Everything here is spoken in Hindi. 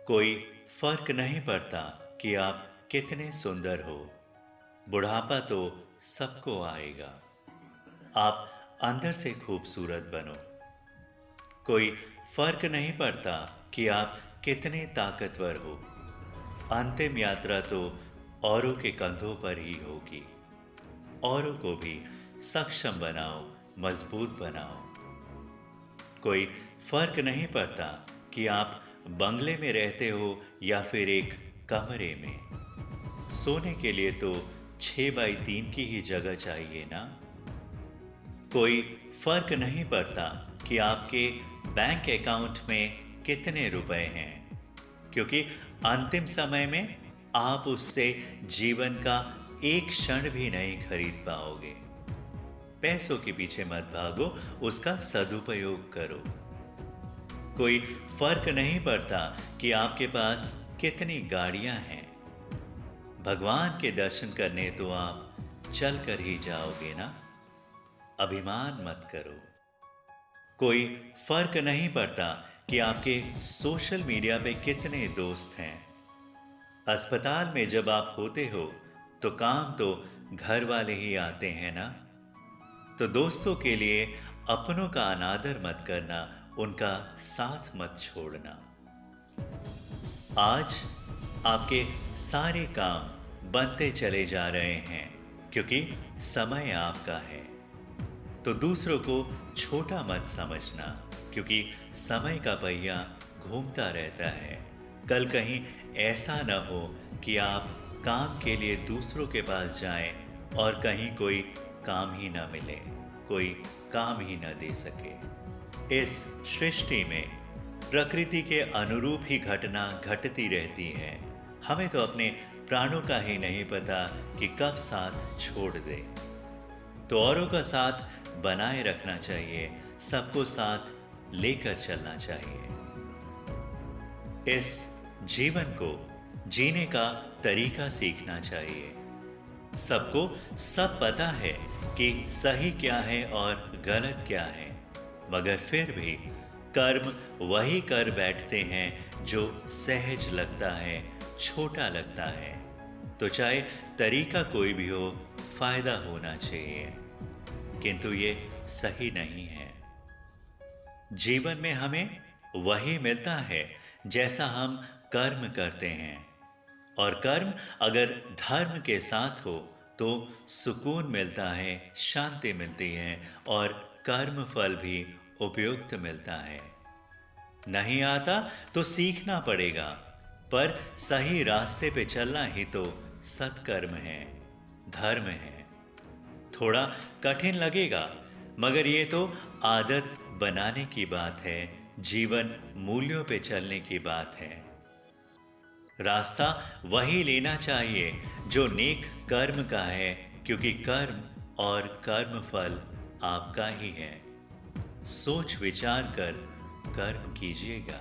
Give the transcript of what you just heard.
कोई फर्क नहीं पड़ता कि आप कितने सुंदर हो। बुढ़ापा तो सबको आएगा। आप अंदर से खूबसूरत बनो। कोई फर्क नहीं पड़ता कि आप कितने ताकतवर हो। अंतिम यात्रा तो औरों के कंधों पर ही होगी। औरों को भी सक्षम बनाओ, मजबूत बनाओ। कोई फर्क नहीं पड़ता कि आप बंगले में रहते हो या फिर एक कमरे में। सोने के लिए तो 6x3 की ही जगह चाहिए ना। कोई फर्क नहीं पड़ता कि आपके बैंक अकाउंट में कितने रुपए हैं, क्योंकि अंतिम समय में आप उससे जीवन का एक क्षण भी नहीं खरीद पाओगे। पैसों के पीछे मत भागो, उसका सदुपयोग करो। कोई फर्क नहीं पड़ता कि आपके पास कितनी गाड़ियां हैं। भगवान के दर्शन करने तो आप चल कर ही जाओगे ना। अभिमान मत करो। कोई फर्क नहीं पड़ता कि आपके सोशल मीडिया पे कितने दोस्त हैं। अस्पताल में जब आप होते हो तो काम तो घर वाले ही आते हैं ना। तो दोस्तों के लिए अपनों का अनादर मत करना, उनका साथ मत छोड़ना। आज आपके सारे काम बनते चले जा रहे हैं, क्योंकि समय आपका है। तो दूसरों को छोटा मत समझना, क्योंकि समय का पहिया घूमता रहता है। कल कहीं ऐसा न हो कि आप काम के लिए दूसरों के पास जाएं और कहीं कोई काम ही ना मिले, कोई काम ही ना दे सके। इस सृष्टि में प्रकृति के अनुरूप ही घटना घटती रहती है। हमें तो अपने प्राणों का ही नहीं पता कि कब साथ छोड़ दे। तो औरों का साथ बनाए रखना चाहिए, सबको साथ लेकर चलना चाहिए। इस जीवन को जीने का तरीका सीखना चाहिए। सबको सब पता है कि सही क्या है और गलत क्या है, मगर फिर भी कर्म वही कर बैठते हैं जो सहज लगता है, छोटा लगता है। तो चाहे तरीका कोई भी हो, फायदा होना चाहिए, किंतु ये सही नहीं है। जीवन में हमें वही मिलता है जैसा हम कर्म करते हैं, और कर्म अगर धर्म के साथ हो तो सुकून मिलता है, शांति मिलती है और कर्म फल भी उपयुक्त मिलता है। नहीं आता तो सीखना पड़ेगा, पर सही रास्ते पे चलना ही तो सत्कर्म है, धर्म है। थोड़ा कठिन लगेगा, मगर ये तो आदत बनाने की बात है, जीवन मूल्यों पे चलने की बात है। रास्ता वही लेना चाहिए जो नेक कर्म का है, क्योंकि कर्म और कर्म फल आपका ही है। सोच विचार कर कर्म कीजिएगा।